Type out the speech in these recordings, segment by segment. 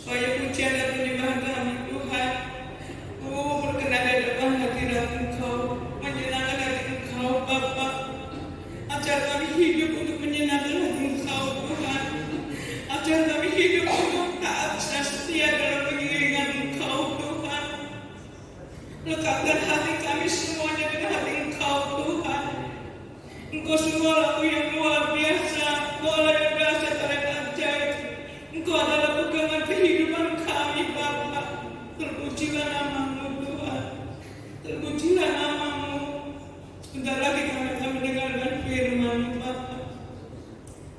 supaya pujian dan penyembahan kami Tuhan berkenan di depan hadirat Engkau, menyenangkan hati Engkau Bapa. Ajar kami hidup untuk menyenangkan hati Engkau Tuhan. Ajar kami hidup untuk taat dan setia dalam pengiringan Engkau Tuhan. Lekatkan hati kami semuanya dengan hati Engkau Tuhan. Engkau semua laku yang luar biasa, Engkau adalah yang biasa dan ajaib. Engkau adalah pegangan kehidupan kami Bapa. Terpujilah nama-Mu Tuhan. Terpujilah nama-Mu. Sebentar lagi kami akan mendengarkan firman-Mu Bapa.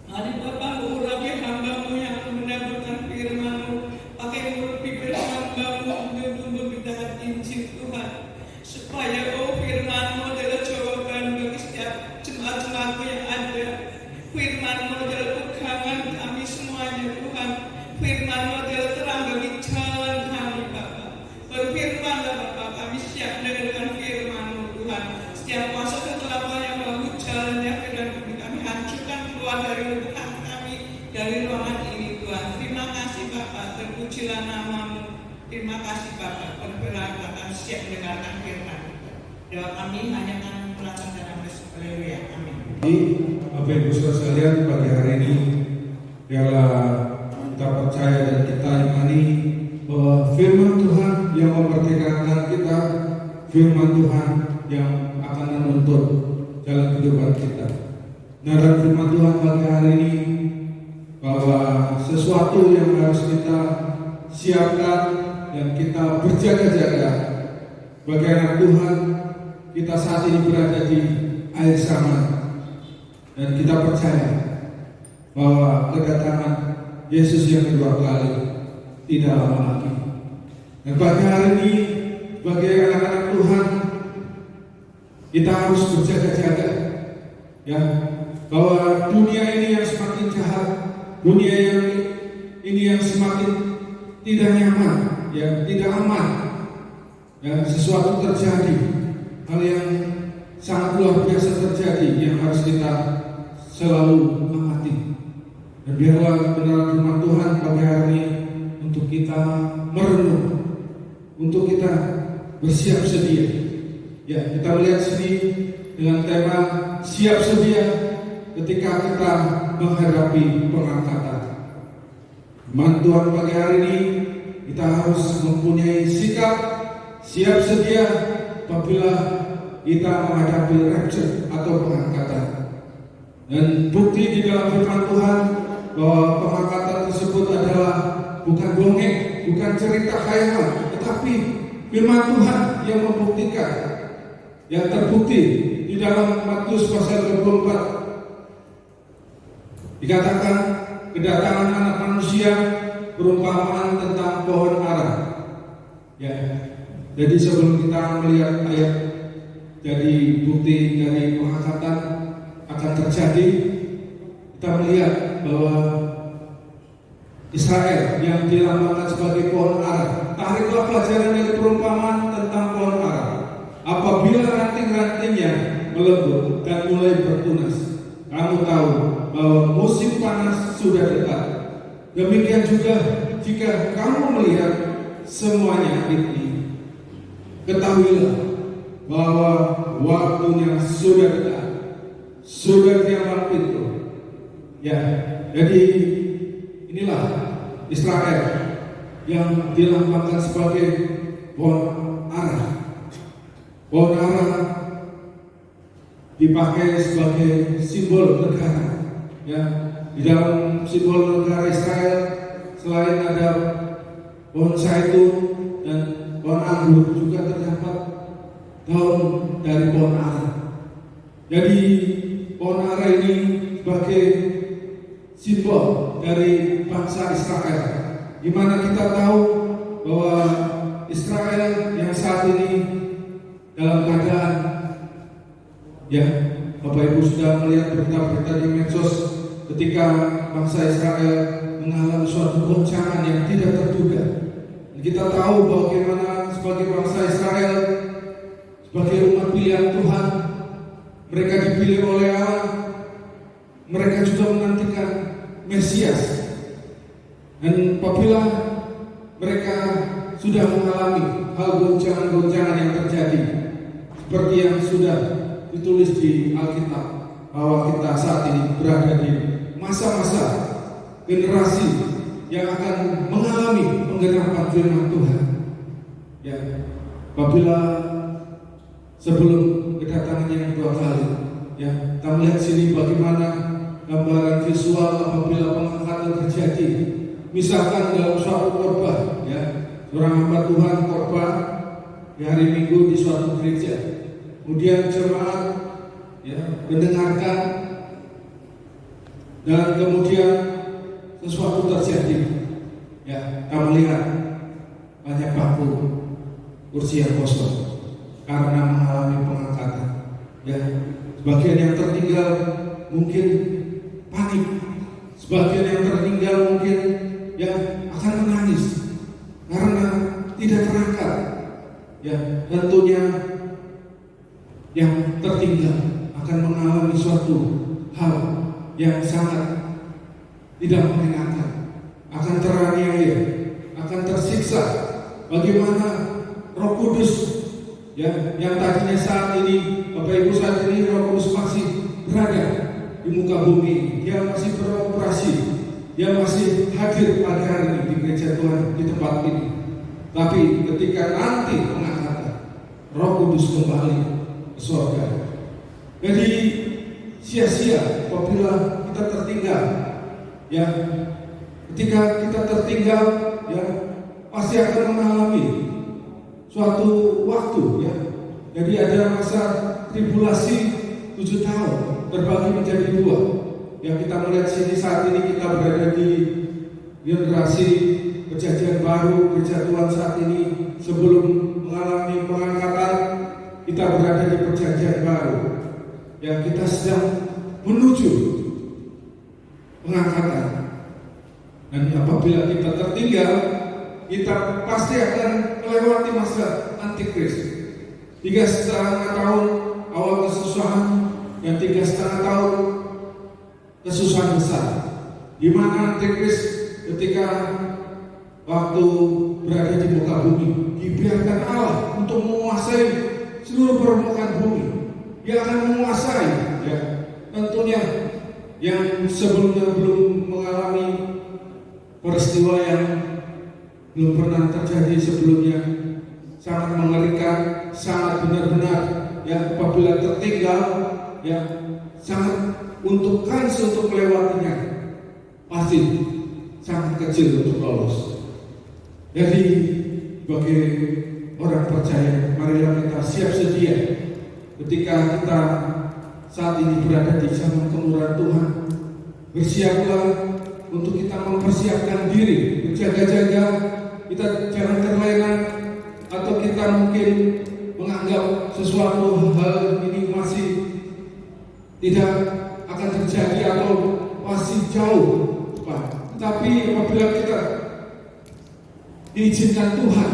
Mari Bapa urapi hamba-Mu yang akan mendengarkan firman-Mu. Pakai mulut bibir hamba-Mu untuk memberitakan Injil Tuhan. Supaya firman-Mu adalah jawaban bagi setiap jemaat-jemaat-Mu yang ada. Firman-Mu adalah pegangan kami semuanya Tuhan. Firman-Mu adalah terang bagi jalan kami Bapa. Berfirmanlah Bapa, kami siap mendengarkan firman-Mu Tuhan. Setiap kuasa kegelapan yang melakukan jalannya firman kami hancurkan keluar dari lubuk hati kami, dari ruangan ini Tuhan. Terima kasih Bapa, terpujilah nama-Mu. Terima kasih Bapa, berfirman kami siap mendengarkan firman. Doa kami hanya kami melaksanakan dalam Yesus. Haleluya. Amin. Bapak Ibu Saudara sekalian, pagi hari ini biarlah kita percaya dan kita imani bahwa firman Tuhan yang memerdekakan kita, firman Tuhan yang akan menuntut jalan kehidupan kita. Nah, dan firman Tuhan pagi hari ini bahwa sesuatu yang harus kita siapkan dan kita berjaga-jaga bagi anak Tuhan. Kita saat ini berada di akhir zaman dan kita percaya bahwa kedatangan Yesus yang kedua kali tidak lama lagi. Dan pagi hari ini bagi anak-anak Tuhan kita harus berjaga-jaga, ya, bahwa dunia ini yang semakin jahat, dunia yang ini yang semakin tidak nyaman, ya, tidak aman, ya, sesuatu terjadi, hal yang sangat luar biasa terjadi yang harus kita selalu amati. Dan biarlah benar firman Tuhan pagi hari ini untuk kita merenung, untuk kita bersiap sedia. Ya, kita melihat sini dengan tema siap sedia ketika kita menghadapi pengangkatan. Firman Tuhan pagi hari ini kita harus mempunyai sikap siap sedia apabila kita menghadapi rapture atau pengangkatan. Dan bukti di dalam firman Tuhan bahwa pengangkatan tersebut adalah bukan dongeng, bukan cerita khayal, tetapi firman Tuhan yang membuktikan, yang terbukti di dalam Matius pasal 24 dikatakan kedatangan anak manusia perumpamaan tentang pohon ara. Ya, jadi sebelum kita melihat ayat jadi bukti dari pengangkatan akan terjadi, kita melihat bahwa Israel yang dilambangkan sebagai pohon ara. Tariklah pelajaran dari perumpamaan tentang pohon ara. Apabila ranting-rantingnya melembut dan mulai bertunas, kamu tahu bahwa musim panas sudah dekat. Demikian juga jika kamu melihat semuanya ini, ketahuilah bahwa waktunya sudah dekat, sudah kiamat pintu. Ya, jadi inilah Israel yang dilambangkan sebagai pohon ara. Pohon ara dipakai sebagai simbol negara. Ya, di dalam simbol negara Israel selain ada pohon zaitun dan pohon anggur juga terdapat daun dari pohon ara. Jadi pohon ara ini sebagai simbol dari bangsa Israel, di mana kita tahu bahwa Israel yang saat ini dalam keadaan, ya, Bapak Ibu sudah melihat berita-berita di medsos ketika bangsa Israel mengalami suatu goncangan yang tidak terduga. Kita tahu bagaimana sebagai bangsa Israel, sebagai umat pilihan Tuhan, mereka dipilih oleh Allah, mereka juga menantikan Mesias. Dan apabila mereka sudah mengalami hal goncangan-goncangan yang terjadi seperti yang sudah ditulis di Alkitab, bahwa kita saat ini berada di masa-masa generasi yang akan mengalami penggenapan firman Tuhan. Ya, apabila sebelum kedatangan yang kedua kali, ya, kita melihat sini bagaimana gambaran visual apabila pengangkatan terjadi. Misalkan dalam suatu khotbah, ya, seorang hamba Tuhan khotbah di hari Minggu di suatu gereja, kemudian jemaat, ya, mendengarkan, dan kemudian sesuatu terjadi. Ya, kita melihat banyak bangku kursi yang kosong karena mengalami pengangkatan. Ya, sebagian yang tertinggal mungkin panik, sebagian yang tertinggal mungkin ya akan menangis karena tidak terangkat. Ya, tentunya yang tertinggal akan mengalami suatu hal yang sangat tidak menyenangkan, akan teraniaya, akan tersiksa. Bagaimana Roh Kudus, ya, yang tadinya saat ini, Bapak Ibu, saat ini Roh Kudus masih berada di muka bumi, dia masih beroperasi, dia masih hadir pada hari ini di gereja Tuhan di tempat ini. Tapi ketika nanti pengangkatan, Roh Kudus kembali ke surga. Jadi sia-sia apabila kita tertinggal. Ya, ketika kita tertinggal, ya, pasti akan mengalami suatu waktu, ya. Jadi ada masa tribulasi 7 tahun terbagi menjadi 2. Ya, kita melihat sini saat ini kita berada di generasi perjanjian baru gereja Tuhan saat ini. Sebelum mengalami pengangkatan, kita berada di perjanjian baru. Ya, kita sedang menuju pengangkatan. Dan apabila kita tertinggal, kita pasti akan melewati masa antikris. 3,5 tahun awal kesusahan dan 3,5 tahun kesusahan besar, di mana antikris ketika waktu berada di muka bumi dibiarkan Allah untuk menguasai seluruh permukaan bumi. Dia akan menguasai, ya, tentunya yang sebelumnya belum mengalami peristiwa yang belum pernah terjadi sebelumnya, sangat mengerikan, sangat benar-benar, ya, apabila tertinggal, ya, sangat untukkan untuk melewatinya pasti sangat kecil untuk lolos. Jadi bagi orang percaya, marilah kita siap sedia ketika kita saat ini berada di zaman kemurahan Tuhan. Bersiaplah untuk kita mempersiapkan diri, berjaga-jaga. Kita jangan terlena atau kita mungkin menganggap sesuatu hal ini masih tidak akan terjadi atau masih jauh, Pak. Tetapi apabila kita diizinkan Tuhan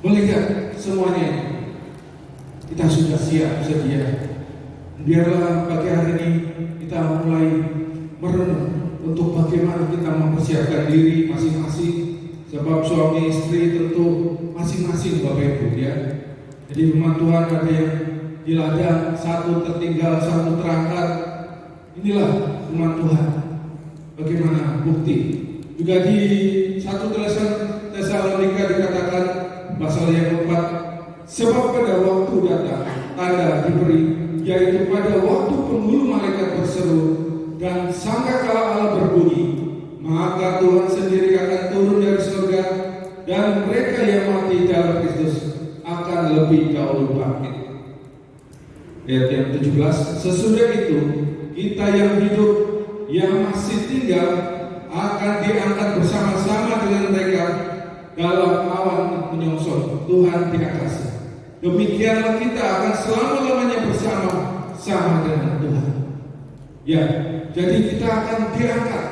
melihat semuanya, kita sudah siap sedia. Biarlah pagi hari ini kita mulai merenung untuk bagaimana kita mempersiapkan diri masing-masing. Sebab suami istri tentu masing-masing, Bapak Ibu, ya. Jadi firman Tuhan ada yang di ladang, satu tertinggal, satu terangkat. Inilah firman Tuhan. Bagaimana bukti? Juga di 1 Tesalonika dikatakan pasal yang 4, sebab pada waktu datang tanda diberi, yaitu pada waktu penghulu malaikat berseru dan sangkakala Allah berbunyi, maka Tuhan sendiri akan turun dari surga, dan mereka yang mati dalam Kristus akan lebih dahulu bangkit. Ayat yang 17, sesudah itu kita yang hidup, yang masih tinggal, akan diangkat bersama-sama dengan mereka dalam awan menyongsong Tuhan di atas. Demikianlah kita akan selama-lamanya bersama-sama dengan Tuhan. Ya, jadi kita akan diangkat.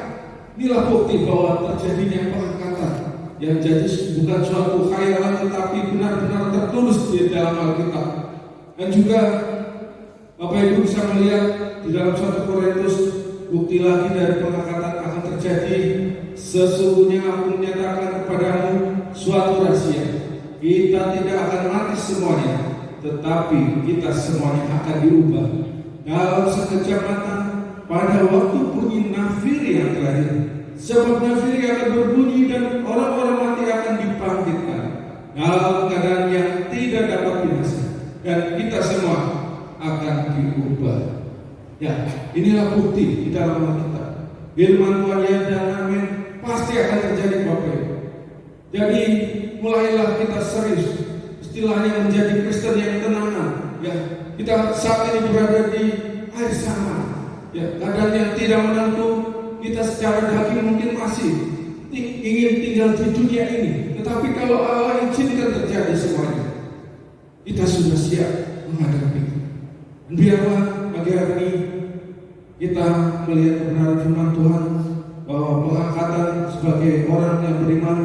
Inilah bukti bahwa terjadinya pengangkatan yang jadi bukan suatu khayalan, tetapi benar-benar tertulis di dalam Alkitab. Dan juga Bapak Ibu bisa melihat di dalam 1 Korintus, bukti lagi dari pengangkatan akan terjadi Sesungguhnya aku menyatakan kepadamu suatu rahasia. Kita tidak akan mati semuanya, tetapi kita semuanya akan diubah dalam sekejap mata pada waktu bunyi nafiri yang terakhir. Sebab nafiri akan berbunyi dan orang-orang mati akan dibangkitkan dalam keadaan yang tidak dapat binasa, dan kita semua akan diubah. Ya, inilah bukti di dalam Alkitab. Firman Tuhan ya dan amin pasti akan terjadi Bapak Ibu. Jadi mulailah kita serius, istilahnya menjadi Kristen yang tenang. Ya, kita saat ini berada di air sama. Ya, keadaan yang tidak menentu. Kita secara daging mungkin masih ingin tinggal di dunia ini, tetapi kalau Allah izinkan terjadi semuanya, kita sudah siap menghadapi. Biarlah pagi hari ini kita melihat kebenaran firman Tuhan bahwa pengangkatan sebagai orang yang beriman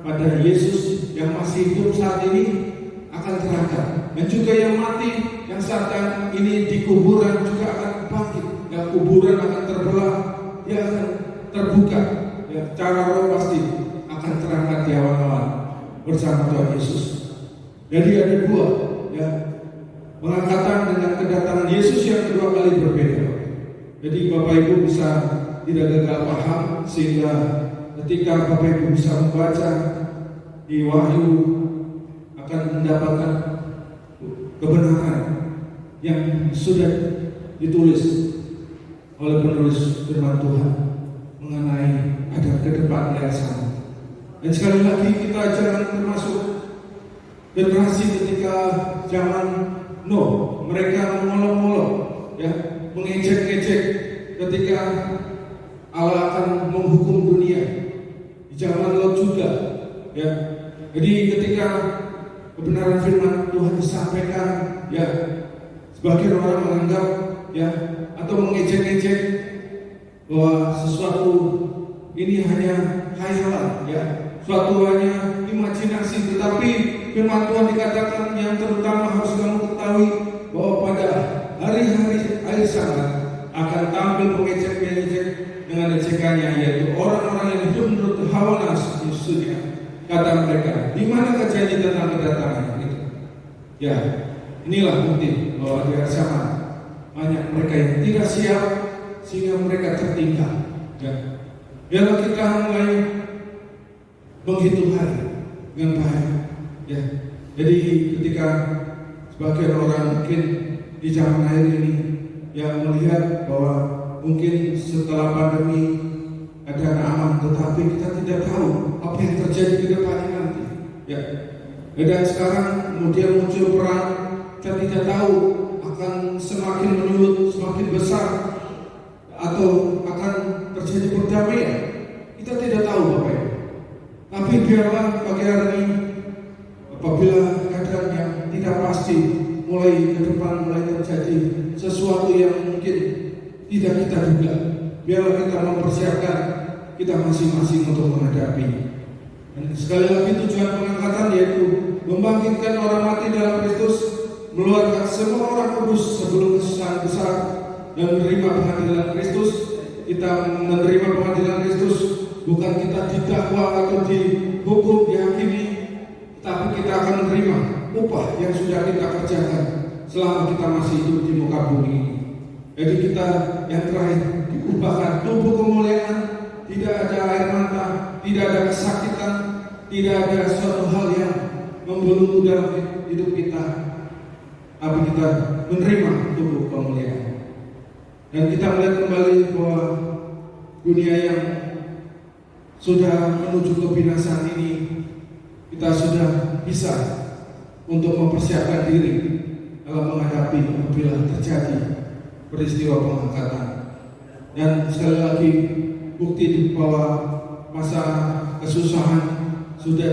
pada Yesus yang masih hidup saat ini akan terangkat, dan juga yang mati yang saat ini di kuburan juga akan bangkit. Ya, kuburan akan terbelah, dia akan terbuka. Ya, cara roh pasti akan terangkat di awan-awan bersama Tuhan Yesus. Jadi ada dua, ya, pengangkatan dengan kedatangan Yesus yang kedua kali berbeda. Jadi Bapak Ibu bisa tidak gagal paham, sehingga ketika Bapak Ibu bisa membaca di Wahyu akan mendapatkan kebenaran yang sudah ditulis oleh penulis firman Tuhan mengenai ada ke depan yang sama. Dan sekali lagi kita jangan termasuk generasi ketika zaman Nuh, mereka mengolok-olok, ya, mengejek-ejek ketika Allah akan menghukum dunia. Di zaman Lot juga, ya. Jadi ketika kebenaran firman Tuhan disampaikan, ya, sebagian orang menganggap, ya, atau mengejek-ejek bahwa sesuatu ini hanya khayalan, ya, suatu hanya imajinasi. Tetapi firman Tuhan dikatakan yang terutama harus kamu ketahui bahwa pada hari-hari akhir zaman akan tampil pengejek-pengejek dengan ejekannya, yaitu orang-orang yang hidup menurut hawa nafsunya. Kata mereka, di mana janji tentang kedatangan itu? Ya, inilah bukti bahwa di akhir zaman banyak mereka yang tidak siap sehingga mereka tertinggal. Ya, biarlah kita mulai menghitung hari dengan baik. Ya, jadi ketika sebagian orang mungkin di zaman akhir ini yang melihat bahwa mungkin setelah pandemi ada aman, tetapi kita tidak tahu apa yang terjadi ke depannya nanti. Ya, dan sekarang kemudian muncul perang, kita tidak tahu akan semakin menyulut, semakin besar, atau akan terjadi perdamaian. Kita tidak tahu Bapak Ibu. Tapi biarlah pagi hari ini, apabila keadaan yang tidak pasti mulai ke depan mulai terjadi sesuatu yang mungkin tidak kita duga, biarlah kita mempersiapkan kita masing-masing untuk menghadapi. Dan sekali lagi tujuan pengangkatan yaitu membangkitkan orang mati dalam Kristus, mengeluarkan semua orang kudus sebelum kesusahan besar, dan menerima pengadilan Kristus. Kita menerima pengadilan Kristus bukan kita didakwa atau dihukum, dihakimi, tapi kita akan menerima upah yang sudah kita kerjakan selama kita masih hidup di muka bumi ini. Jadi kita yang terakhir diubahkan tubuh kemuliaan, tidak ada air mata, tidak ada kesakitan, tidak ada suatu hal yang membelenggu dalam hidup kita, tapi kita menerima tubuh kemuliaan. Dan kita melihat kembali bahwa dunia yang sudah menuju kebinasaan ini, kita sudah bisa untuk mempersiapkan diri dalam menghadapi apabila terjadi peristiwa pengangkatan. Dan sekali lagi bukti bahwa masa kesusahan sudah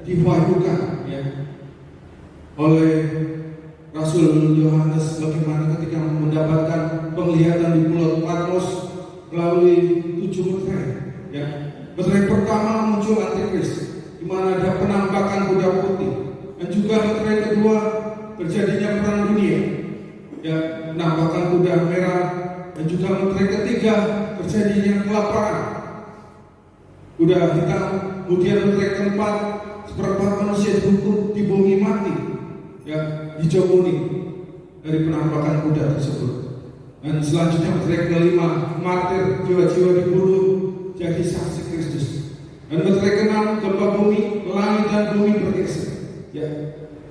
diwahyukan, ya, oleh Rasul Yohanes, bagaimana ketika mendapatkan penglihatan di Pulau Patmos melalui 7 meterai. Ya, meterai pertama muncul Antikris, di mana ada penampakan kuda putih, dan juga meterai kedua terjadinya perang dunia. Ya, penampakan kuda merah, dan juga meterai ketiga terjadinya kelaparan. kuda hitam, kemudian metrek keempat, seperempat manusia dihukum di bumi mati, ya, dijauhi dari penampakan kuda tersebut. Dan selanjutnya metrek kelima, martir, jiwa-jiwa dibunuh jadi saksi Kristus. Dan metrek keenam, gempa bumi, langit dan bumi bergeser. Ya,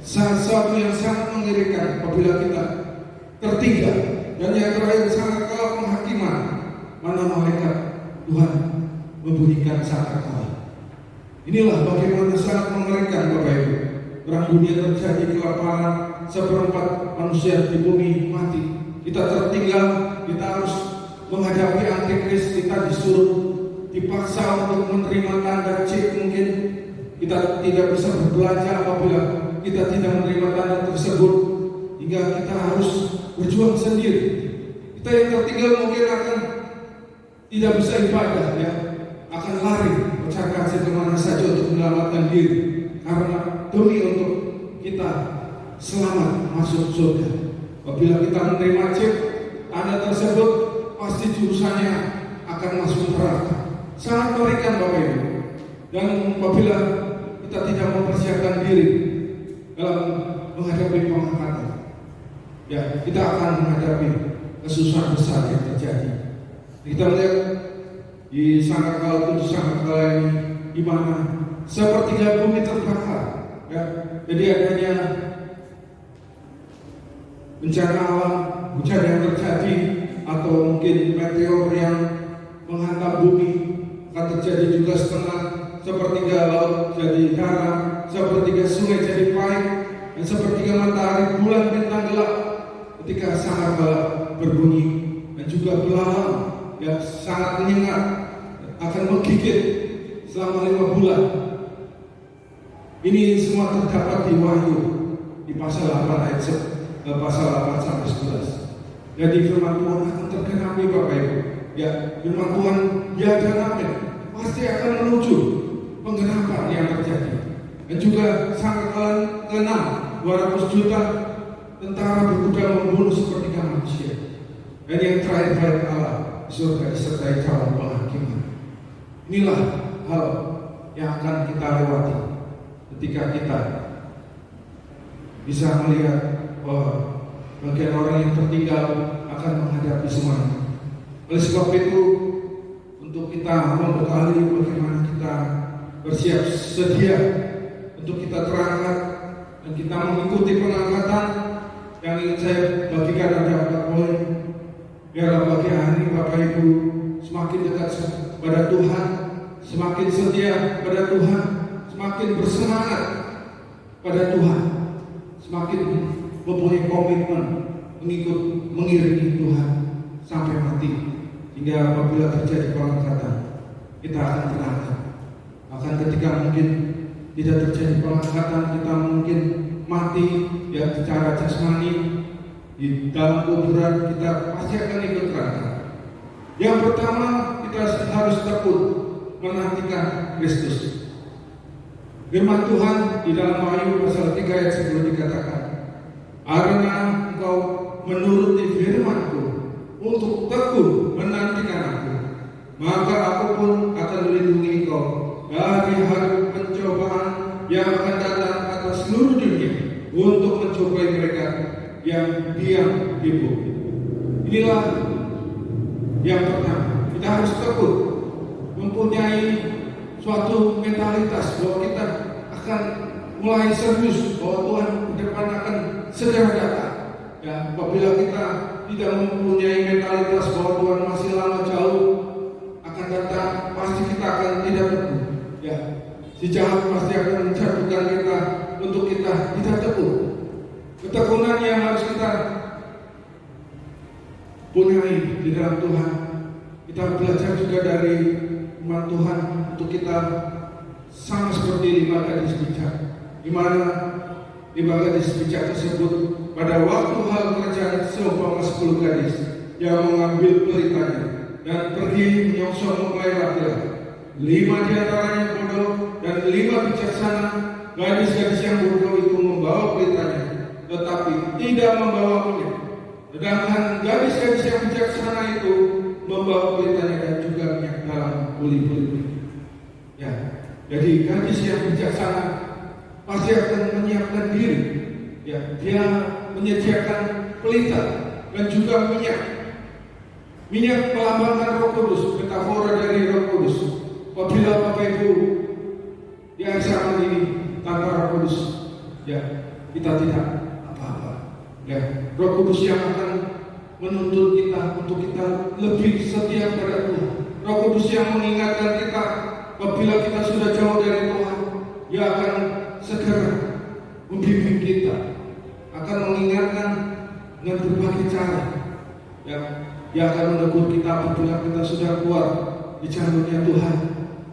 sesuatu yang sangat mengerikan apabila kita tertinggal. Dan yang terakhir, sangat kelak penghakiman, mana malaikat Tuhan membunyikan sangkakala. Inilah bagaimana sangat mengerikan Bapak Ibu. Perang dunia terjadi, kelaparan, seperempat manusia di bumi mati. Kita tertinggal, kita harus menghadapi antikris, kita disuruh, dipaksa untuk menerima tanda cek. Mungkin kita tidak bisa berbelanja apabila kita tidak menerima tanda tersebut, hingga kita harus berjuang sendiri. Kita yang tertinggal mungkin akan tidak bisa ibadah, ya, akan lari mencari kasih kemana saja untuk menyelamatkan diri, karena demi untuk kita selamat masuk surga. Apabila kita menerima cek tanda tersebut, pasti jurusannya akan masuk neraka. Sangat mengerikan Bapak Ibu. Dan apabila kita tidak mempersiapkan diri dalam menghadapi pengangkatan, ya, kita akan menghadapi kesusahan besar yang terjadi. Kita melihat di sangkakala itu, sangkakala ini di mana sepertiga bumi terbakar, ya. Jadi adanya bencana alam, hujan yang terjadi, atau mungkin meteor yang menghantam bumi. Akan terjadi juga setengah, sepertiga laut jadi garam, sepertiga sungai jadi pahit, dan sepertiga matahari, bulan, bintang gelap ketika sangkakala berbunyi. Dan juga belalang yang sangat menyengat akan menggigit selama 5 bulan. Ini semua terdapat di Wahyu di pasal 8 ayat pasal 8 sampai 11. Jadi firman Tuhan akan tergenapi Bapak Ibu. Ya, firman Tuhan ya dan amin pasti akan menuju penggenapan yang terjadi. Dan juga sangkakala ke-6, 200 juta tentara berkuda membunuh sepertiga manusia. Dan yang terakhir, bait Allah di surga disertai calon penghakiman. Inilah hal yang akan kita lewati ketika kita bisa melihat bahwa bagian orang yang tertinggal akan menghadapi semuanya. Oleh sebab itu, untuk kita membekali bagaimana kita bersiap sedia untuk kita terangkat dan kita mengikuti pengangkatan, yang ingin saya bagikan ada 4 poin. Biarlah pagi hari Bapak Ibu semakin dekat pada Tuhan, semakin setia pada Tuhan, semakin bersemangat pada Tuhan, semakin mempunyai komitmen mengiringi Tuhan sampai mati, hingga apabila terjadi pengangkatan kita akan terangkat. Bahkan ketika mungkin tidak terjadi pengangkatan, kita mungkin mati, ya, secara jasmani di dalam kuburan, kita pasti akan ikut terangkat. Yang pertama, kita harus tekun menantikan Kristus. Firman Tuhan di dalam Wahyu pasal 3 ayat 10 dikatakan, "Karena engkau menuruti firman-Ku untuk tekun menantikan Aku, maka Aku pun akan melindungi engkau dari hari pencobaan yang akan datang atas seluruh dunia untuk mencobai mereka yang diam di bumi." Inilah yang pertama, kita harus tekun mempunyai suatu mentalitas bahwa kita akan mulai serius bahwa Tuhan ke depan akan segera datang. Ya, apabila kita tidak mempunyai mentalitas bahwa Tuhan masih lama jauh akan datang, pasti kita akan tidak tekun. Ya, si jahat pasti akan menjatuhkan kita untuk kita tidak tekun. Ketekunan yang harus kita punyai di dalam Tuhan. Kita belajar juga dari firman Tuhan untuk kita sama seperti 5 gadis bijak, di mana 5 gadis bijak tersebut pada waktu hal kerjaan seumpama 10 gadis yang mengambil pelitanya dan pergi menyongsong mempelai laki-laki. 5 di antaranya bodoh dan 5 bijaksana. Gadis-gadis yang bodoh itu membawa pelitanya, tetapi tidak membawa kulit. Sedangkan gadis-gadis yang bijaksana itu membawa pelitanya dan juga minyak dalam buli-buli. Jadi gadis yang bijaksana pasti akan menyiapkan diri. Ya, dia menyediakan pelita dan juga minyak. Minyak melambangkan Roh Kudus, metafora dari Roh Kudus. Apabila Bapak Ibu di akhir zaman ini tanpa Roh Kudus, ya kita tidak apa-apa. Ya, Roh Kudus yang akan menuntun kita untuk kita lebih setia pada Tuhan. Roh Kudus yang mengingatkan kita apabila kita sudah jauh dari Tuhan, Dia akan segera membimbing kita, akan mengingatkan dengan berbagai cara. Ya, Dia akan menegur kita apabila kita sudah keluar di jalurnya Tuhan.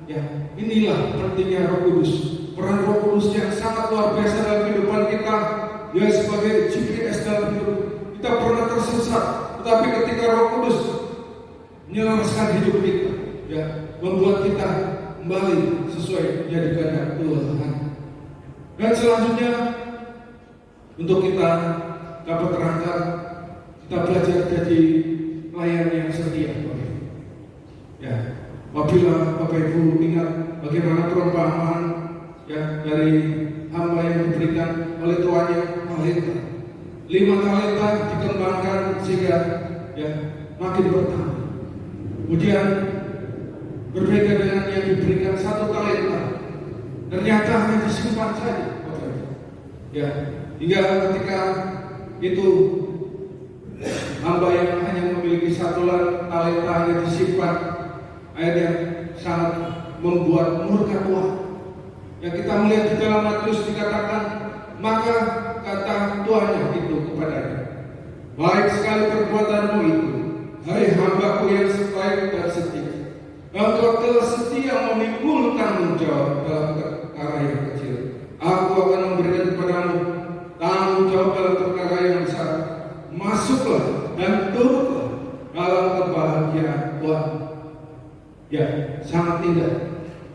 Ya, inilah pentingnya Roh Kudus. Peran Roh Kudus yang sangat luar biasa dalam kehidupan kita. Dia sebagai GPS dalam hidup kita. Pernah tersesat, tetapi ketika Roh Kudus menyelaraskan hidup kita, ya, membuat kita kembali sesuai menjadi kehendak Tuhan. Dan selanjutnya untuk kita dapat terangkat, kita belajar jadi pelayan yang setia. Ya, apabila Bapak Ibu ingat bagaimana perumpamaan ya dari hamba yang diberikan oleh tuannya talenta. 5 talenta dikembangkan sehingga ya makin bertambah. Kemudian berbeda dengan yang diberikan 1 talenta, ternyata hanya disimpan saja. Ya, hingga ketika itu hamba yang hanya memiliki 1 talenta hanya disimpan, akhirnya sangat membuat murka Tuhan. Ya, kita melihat di dalam Matius dikatakan, maka kata tuannya itu kepadanya, baik sekali perbuatanmu itu, hai hambaku yang baik dan setia. Engkau telah setia memikul tanggung jawab dalam perkara yang kecil. Aku akan memberikan kepadamu tanggung jawab dalam perkara yang besar. Masuklah dan turutlah dalam kebahagiaan Tuhan. Ya, sangat indah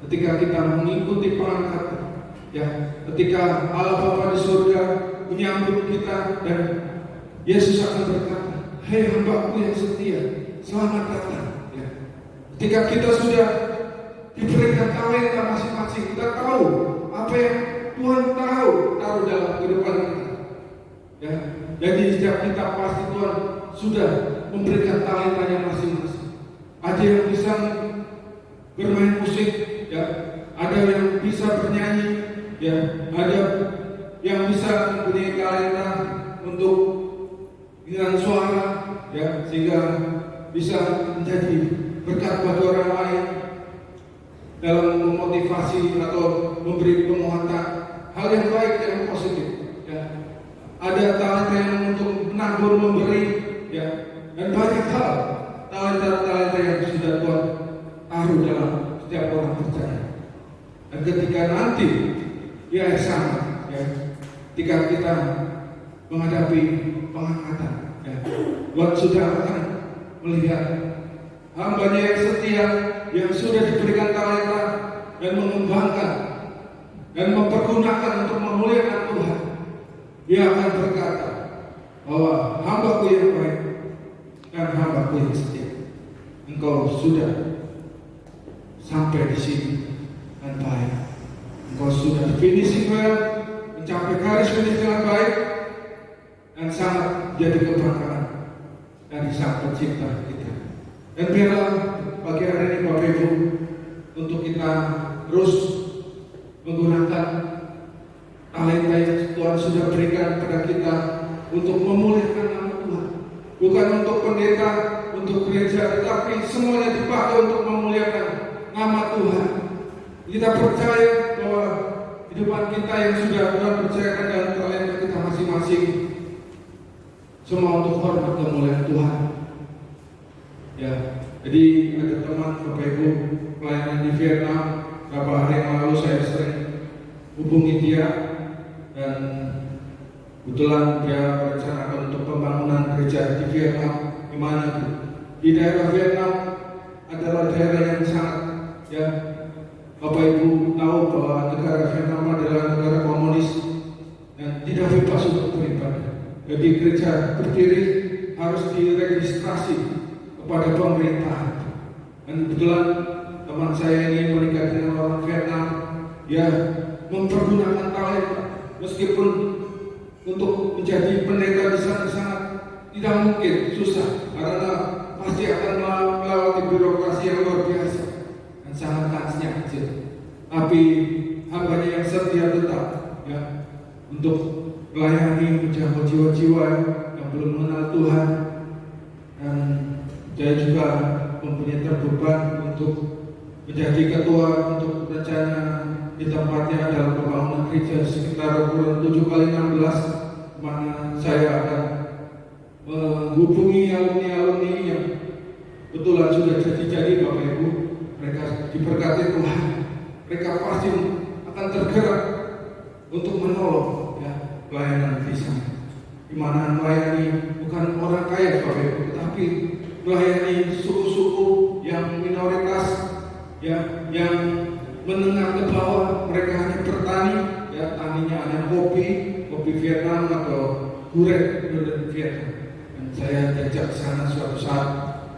ketika kita mengikuti pengangkatan. Ya, ketika Allah Bapa di surga menyambut kita dan Yesus akan berkata, hai hambaku yang setia, selamat datang. Ya. Ketika kita sudah diberikan talenta masing-masing, kita tahu apa yang Tuhan taruh dalam kehidupan kita. Ya. Jadi setiap kita pasti Tuhan sudah memberikan talentanya masing-masing. Ada yang bisa bermain musik, ya, ada yang bisa bernyanyi, ya, ada yang bisa mempunyai talenta untuk dengan suara, ya, sehingga bisa menjadi berkat bagi orang lain dalam memotivasi atau memberi penguatan hal yang baik yang positif. Ya. Ada talenta yang untuk menabur, memberi, ya, dan banyak hal talenta-talenta yang sudah Tuhan taruh dalam setiap orang percaya. Dan ketika nanti ya sama, ya, ketika kita menghadapi pengangkatan, ya, Tuhan sudah akan melihat hamba-Nya yang setia, yang sudah diberikan talenta dan mengembangkan dan mempergunakan untuk memuliakan Tuhan. Dia akan berkata bahwa hamba-Ku yang baik dan hamba-Ku yang setia, engkau sudah sampai di sini dengan baik. Engkau sudah finishing well, mencapai garis finish dengan baik, dan sangat jadi kebanggaan dari Sang Pencipta kita. Dan biarlah pagi hari ini Bapak Ibu, untuk kita terus menggunakan talenta yang Tuhan sudah berikan kepada kita untuk memuliakan nama Tuhan. Bukan untuk pendeta, untuk gereja, tetapi semuanya dipakai untuk memuliakan nama Tuhan. Kita percaya bahwa kehidupan kita yang sudah Tuhan percayakan dalam talenta kita masing-masing, semua untuk hormat kemuliaan Tuhan. Ya, jadi ada teman Bapak Ibu pelayanan di Vietnam. Beberapa hari yang lalu saya sering hubungi dia, dan kebetulan dia merencanakan untuk pembangunan gereja di Vietnam. Di mana itu? Di daerah Vietnam adalah daerah yang sangat, ya, Bapak Ibu tahu bahwa negara Vietnam adalah negara komunis dan tidak bebas untuk beribadah. Jadi gereja berdiri harus diregistrasi kepada pemerintah. Dan kebetulan teman saya ini menikah dengan orang Vietnam, ya mempergunakan talenta, meskipun untuk menjadi pendeta di sana sangat tidak mungkin, susah, karena pasti akan melewati birokrasi yang luar biasa dan sangat kansnya kecil. Tapi hambanya yang setia tetap ya untuk melayani menjangkau jiwa-jiwa yang belum mengenal Tuhan. Dan saya juga mempunyai terbeban untuk menjadi ketua untuk rencana di tempatnya dalam pembangunan gereja sekitar kurang 7x16, mana saya akan menghubungi alumni-alumni yang betulan sudah jadi Bapak Ibu. Mereka diberkati Tuhan, mereka pasti akan tergerak untuk menolong ya pelayanan di sana, di mana melayani bukan orang kaya Bapak Ibu, tetapi melayani suku-suku yang minoritas ya, yang menengah ke bawah. Mereka hanya bertani ya, taninya hanya kopi Vietnam atau gurek dari Vietnam. Dan saya diajak ke sana suatu saat,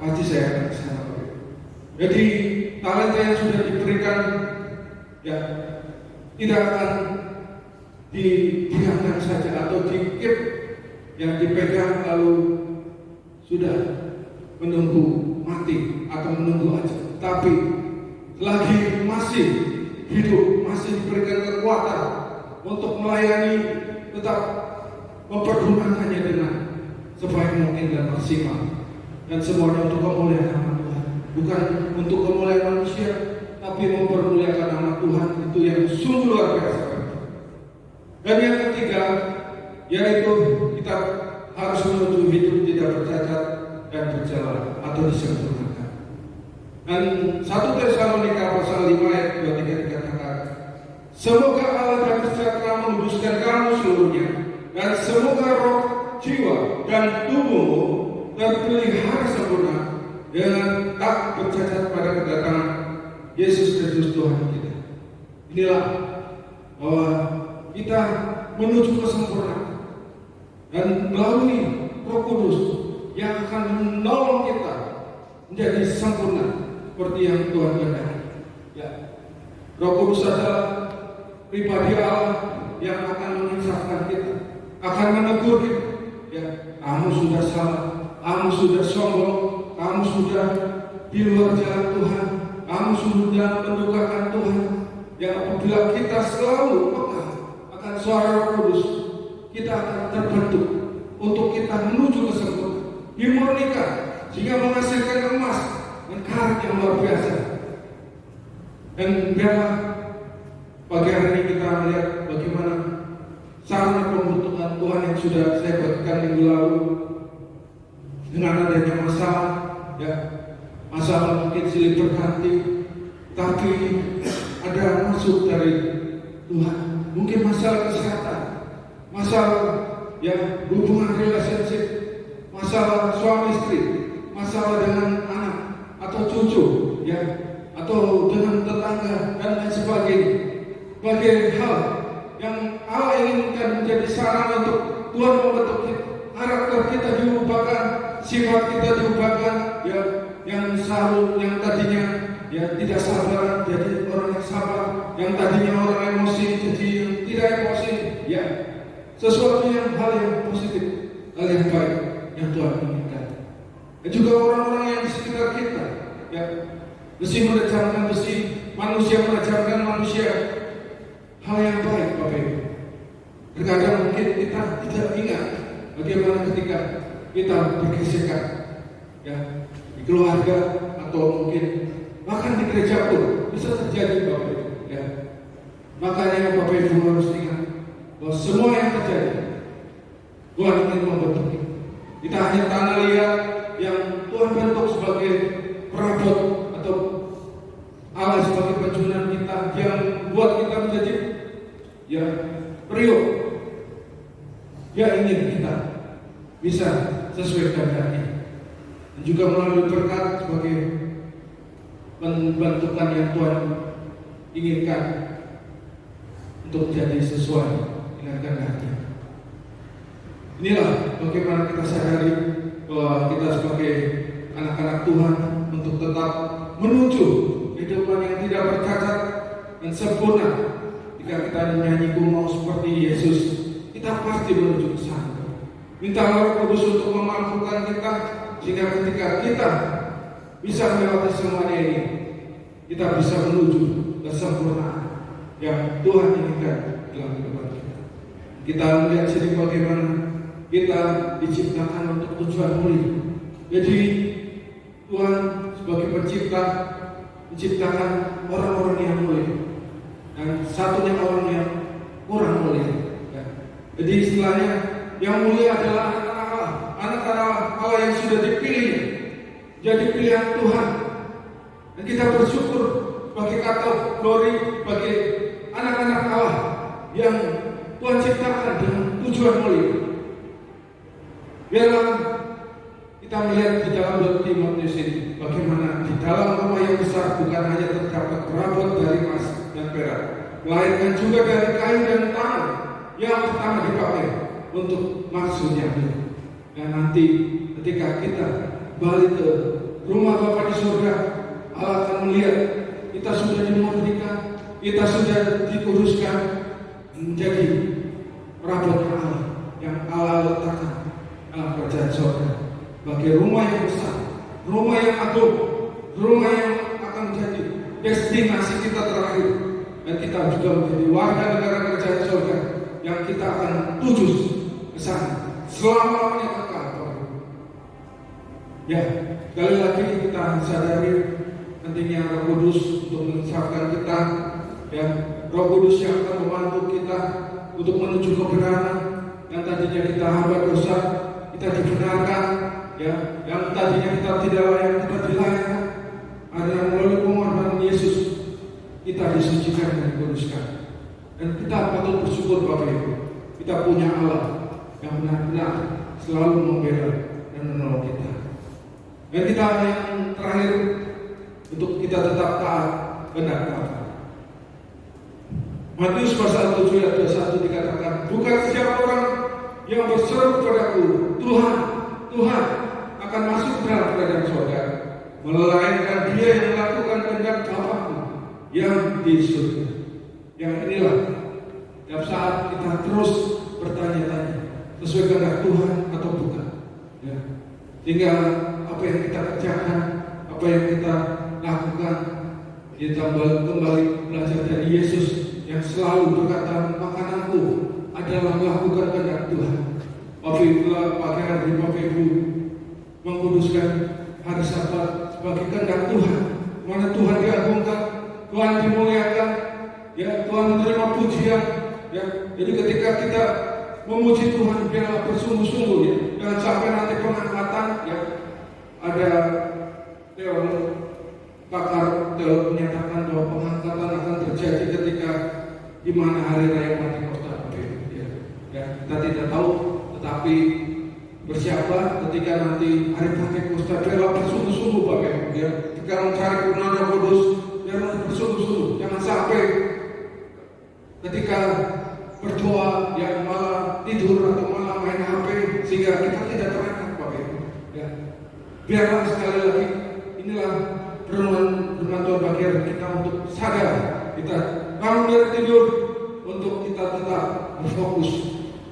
pasti saya akan ke sana. Jadi talenta yang sudah diberikan ya tidak akan didiamkan saja atau dikip yang dipegang lalu sudah menunggu mati atau menunggu aja. Tapi selagi masih hidup, masih diberikan kekuatan untuk melayani, tetap mempergunakannya dengan sebaik mungkin dan maksimal, dan semuanya untuk kemuliaan nama Tuhan, bukan untuk kemuliaan manusia, tapi mempermuliakan nama Tuhan. Itu yang sungguh luar biasa. Dan yang ketiga, yaitu kita harus menuju hidup tidak bercacat dan bercela atau disempurnakan. Dan 1 Tesalonika pasal 5 ayat 23 dikatakan, semoga Allah dan sejahtera menguduskan kamu seluruhnya, dan semoga roh, jiwa, dan tubuhmu terpelihara sempurna dengan tak bercacat pada kedatangan Yesus Kristus Tuhan kita. Inilah bahwa kita menuju kesempurnaan, dan melalui Roh Kudus yang akan menolong kita menjadi sempurna seperti yang Tuhan kehendaki. Ya, Roh Kudus adalah pribadi Allah yang akan menginsafkan kita, akan menegur kita. Ya, kamu sudah salah, kamu sudah sombong, kamu sudah di luar jalan Tuhan, kamu sudah mendukakan Tuhan. Ya, apabila kita selalu peka akan suara Roh Kudus, kita akan terbentuk untuk kita menuju kesempurnaan, dimurnikan sehingga menghasilkan emas dan karat yang luar biasa. Dan biarlah pagi hari ini kita melihat bagaimana sarana pembentukan Tuhan yang sudah saya bagikan minggu lalu, dengan adanya masalah, ya masalah mungkin silih berganti, tapi ada masuk dari Tuhan. Mungkin masalah kesehatan, masalah ya hubungan relationship, masalah suami istri, masalah dengan anak atau cucu, ya atau dengan tetangga dan lain sebagainya. Bagai hal yang Allah inginkan menjadi sarana untuk Tuhan membentuk kita, karakter kita diubahkan, sifat kita diubahkan, ya yang selalu yang tadinya ya tidak sabar jadi orang yang sabar, yang tadinya orang emosi jadi yang tidak emosi, ya sesuatu yang hal yang positif, hal yang baik yang Tuhan inginkan. Dan juga orang-orang yang di sekitar kita, ya besi menajamkan besi, manusia menajamkan manusia, hal yang baik Bapak Ibu. Terkadang mungkin kita tidak ingat bagaimana ketika kita bergesekan, ya di keluarga atau mungkin bahkan di gereja pun bisa terjadi Bapak Ibu. Ya. Makanya Bapak Ibu harus ingat bahwa semua yang terjadi Tuhan ingin membentuk kita. Kita hanya tanah liat yang Tuhan bentuk sebagai perabot atau Allah sebagai penjunan kita yang buat kita menjadi ya periuk. Dia ingin kita bisa sesuai kehendaknya, dan juga melalui berkat sebagai pembentukan yang Tuhan inginkan untuk menjadi sesuai dengan kehendaknya. Inilah bagaimana kita sadari bahwa kita sebagai anak-anak Tuhan untuk tetap menuju kehidupan yang tidak bercacat dan sempurna. Jika kita menyanyi "Ku mau seperti Yesus", kita pasti menuju ke sana. Minta Roh Kudus untuk memampukan kita, sehingga ketika kita bisa melewati semuanya ini, kita bisa menuju kesempurnaan yang Tuhan inginkan dalam kehidupan kita. Kita melihat sini bagaimana kita diciptakan untuk tujuan mulia. Jadi Tuhan sebagai pencipta menciptakan orang-orang yang mulia, dan satunya orang yang kurang mulia. Jadi istilahnya yang mulia adalah anak-anak Allah yang sudah dipilih jadi pilihan Tuhan. Dan kita bersyukur bagi kategori bagi anak-anak Allah yang Tuhan ciptakan dengan tujuan mulia. Biarlah kita melihat di dalam 2 Timotius ini bagaimana di dalam rumah yang besar bukan hanya terdapat perabot dari emas dan perak, melainkan juga dari kayu dan tangan yang pertama dipakai untuk maksudnya. Dan nanti ketika kita balik ke rumah Bapa di surga, Allah akan melihat kita sudah dimurnikan, kita sudah dikuduskan menjadi perabot Allah yang Allah letakkan dalam kerajaan surga, bagi rumah yang besar, rumah yang agung, rumah yang akan menjadi destinasi kita terakhir. Dan kita juga menjadi warga negara kerajaan surga yang kita akan tuju ke sana selama-lamanya kekal. Ya, sekali lagi kita sadari pentingnya Roh Kudus untuk mengucapkan kita, ya, Roh Kudus yang akan membantu kita untuk menuju kebenaran. Yang tadinya kita hamba dosa, kita dibenarkan, ya, yang tadinya kita tidak layak, kita dilayakkan. Ada melalui pengorbanan Yesus kita disucikan dan dikuduskan. Dan kita patut bersyukur Bapak Ibu, kita punya Allah yang benar-benar selalu membela dan menolong kita. Dan kita yang terakhir untuk kita tetap taat benar kata. Matius pasal 7 ayat 21 dikatakan, "Bukan setiap orang yang berseru kepadaku, Tuhan, Tuhan, akan masuk dalam kerajaan surga, melainkan dia yang melakukan kehendak Bapa-Ku yang di surga." Yang inilah setiap saat kita terus bertanya-tanya, sesuai kehendak Tuhan atau bukan, ya. Sehingga apa yang kita kerjakan, apa yang kita lakukan, kita kembali belajar dari Yesus yang selalu berkata, "Makananku adalah melakukan kehendak Tuhan." Apabila pagi hari Bapak Ibu mengkuduskan hari Sabat sebagai kehendak Tuhan, mana Tuhan diagungkan, Tuhan dimuliakan, ya, Tuhan menerima pujian, ya. Jadi ketika kita memuji Tuhan, biarlah bersungguh-sungguh, ya. Jangan sampai nanti pengangkatan, ya. Ada teori pakar teori menyatakan bahwa pengangkatan akan terjadi ketika di mana hari raya Pentakosta, ya. Ya, kita tidak tahu, tetapi bersiaplah ketika nanti hari Pentakosta, biarlah bersungguh-sungguh Bapak Ibu, ya. Jika mencari kebenaran Roh Kudus, biarlah bersungguh-sungguh. Jangan sampai ketika berdoa yang malah tidur atau malah main HP sehingga kita tidak terangkat Bapak Ibu, ya. Biarlah sekali lagi inilah firman Tuhan bagi kita untuk sadar, kita bangun dari tidur untuk kita tetap berfokus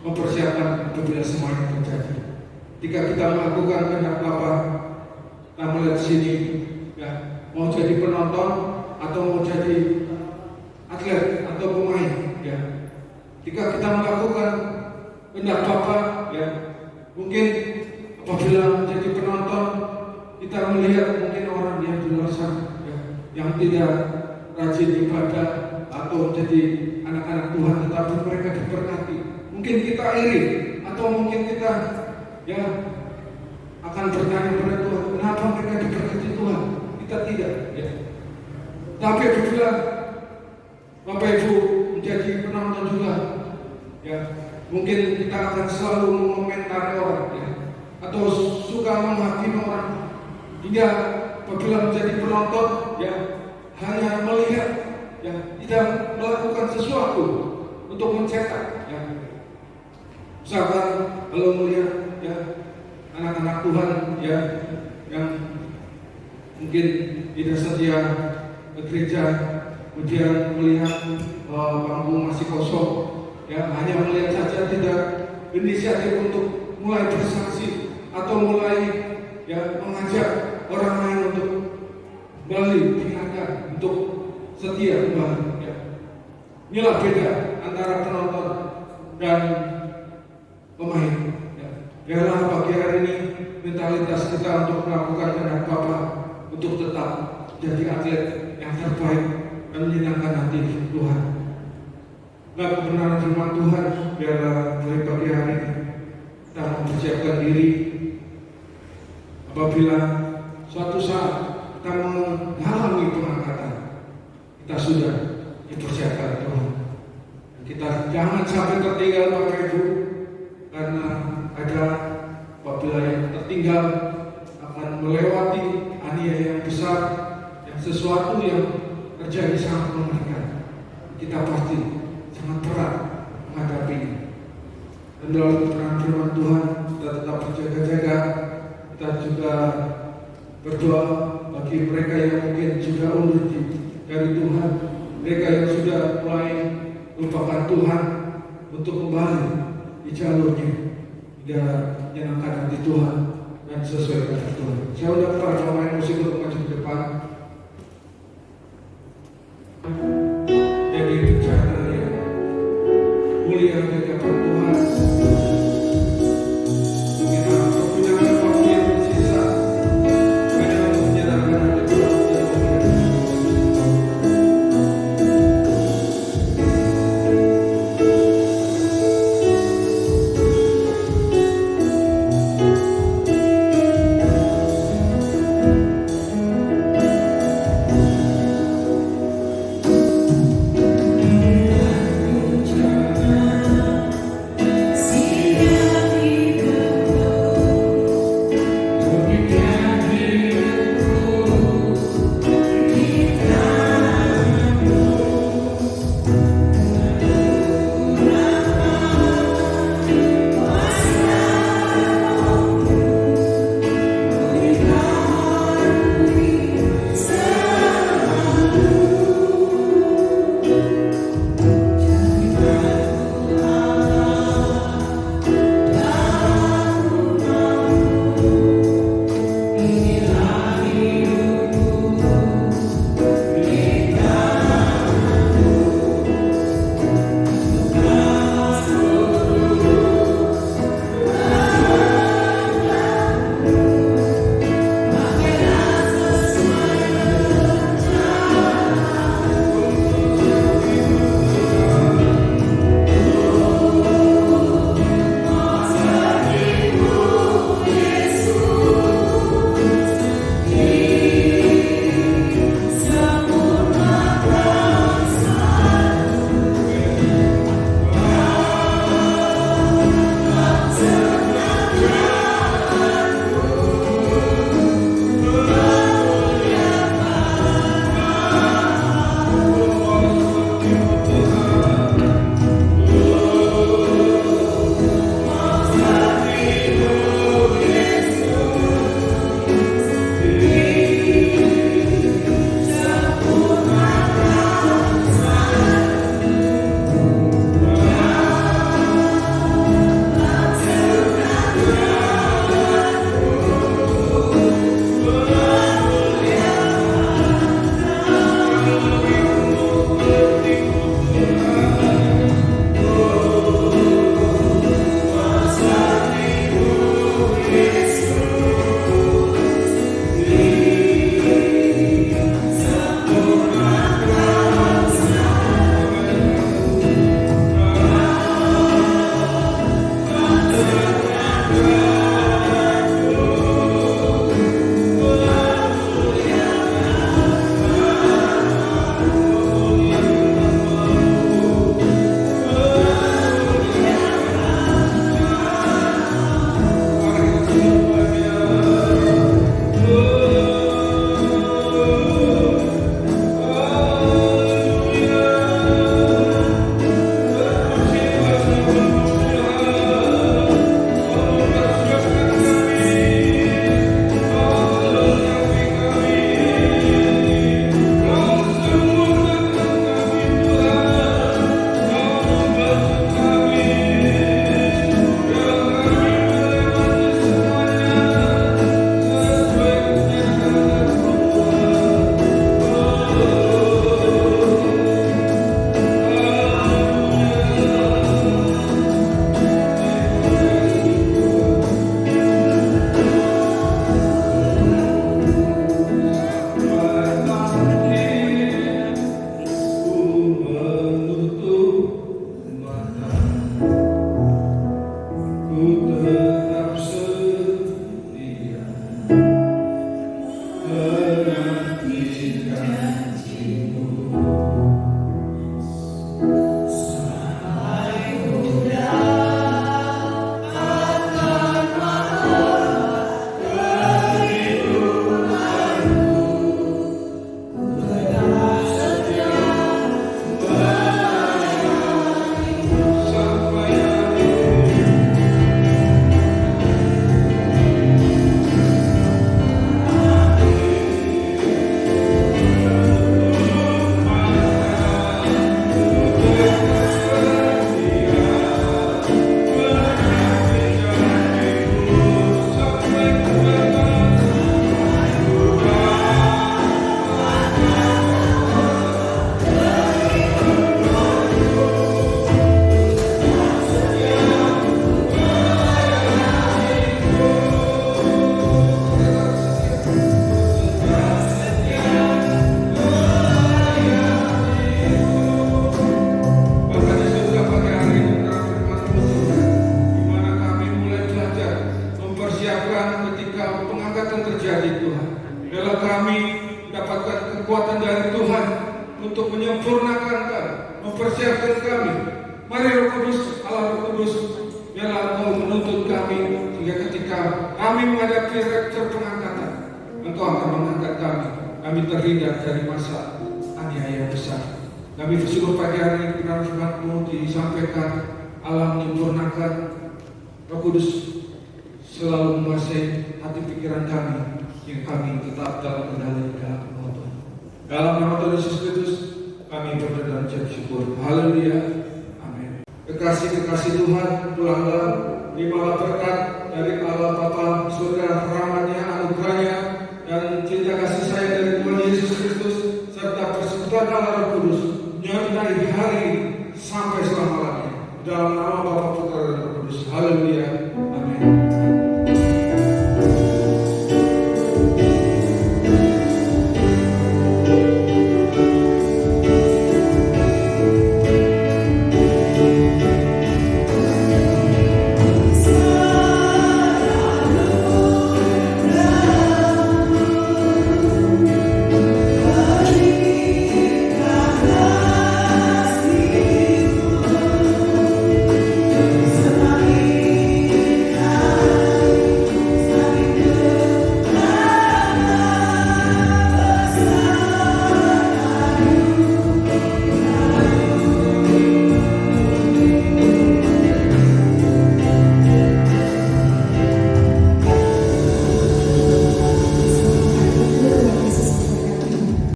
mempersiapkan apabila semuanya terjadi. Jika kita melakukan kehendak Bapa, kita melihat sini, ya, mau jadi penonton atau mau jadi atlet atau pemain, ya. Jika kita melakukan kehendak Bapa, ya, mungkin apabila menjadi penonton, kita melihat mungkin orang yang di luar sana, ya, yang tidak rajin ibadah atau menjadi anak-anak Tuhan, tetapi mereka diberkati. Mungkin kita iri atau mungkin kita, ya, akan bertanya kepada Tuhan, kenapa mereka diberkati Tuhan, kita tidak, ya. Tapi apabila Bapak Ibu menjadi penonton juga, ya, mungkin kita akan selalu mengomentari orang, ya, atau suka menghakimi orang, hingga apabila menjadi penonton, ya, hanya melihat, ya, tidak melakukan sesuatu untuk mencetak, ya. Misalkan kalau melihat, ya, anak-anak Tuhan, ya, yang mungkin tidak setia ke gereja, ujian melihat panggung masih kosong, ya hanya melihat saja, tidak inisiatif untuk mulai bersaksi atau mulai ya mengajak orang lain untuk kembali diingatkan untuk setia kembali. Ya. Inilah beda antara penonton dan pemain. Ya. Biarlah pagi hari ini mentalitas kita untuk melakukan kehendak Bapa untuk tetap jadi atlet yang terbaik dan menyenangkan hati Tuhan. Nah, kebenaran firman Tuhan, biarlah mulai pagi hari ini kita mempersiapkan diri apabila suatu saat kita mengalami pengangkatan, kita sudah dipersiapkan Tuhan. Kita jangan sampai tertinggal Bapak Ibu, karena ada apabila yang tertinggal akan melewati aniaya yang besar, yang sesuatu yang terjadi sangat mengerikan. Kita pasti sangat berat menghadapinya. Dan dalam keterangan firman Tuhan kita tetap berjaga-jaga. Kita juga berdoa bagi mereka yang mungkin sudah undur dari Tuhan, mereka yang sudah mulai melupakan Tuhan, untuk kembali di jalurnya hingga menyenangkan hati Tuhan dan sesuai dengan Tuhan. Saya udah para pemain musik untuk maju ke depan. Jadi bicara yang mulia di hadapan Tuhan. Kita punya waktu yang tersisa hanya untuk menyenangkan hati Tuhan. dengan kami. Mari Roh Kudus, Allah Roh Kudus, biarlah Engkau menuntun kami sehingga ketika kami menghadapi rapture pengangkatan, Engkau akan mengangkat kami. Kami terhindar dari masa aniaya besar. Kami bersyukur pagi hari ini karena firman-Mu disampaikan, Allah menyempurnakan. Roh Kudus selalu menguasai hati pikiran kami, yang kami tetap dalam kendali Allah. Dalam nama Tuhan Yesus Kristus kami berdoa dan ucap syukur. Haleluya. Amin. Kekasih-kekasih Tuhan, pulanglah terimalah berkat dari Allah Bapa surga, rahmatnya, anugerahnya, dan cinta kasih sayang dari Tuhan Yesus Kristus serta persekutuan Allah Roh Kudus menyertai hari ini sampai selama-lamanya. Dalam nama Bapa, Putra, dan Roh Kudus. Haleluya. Amin.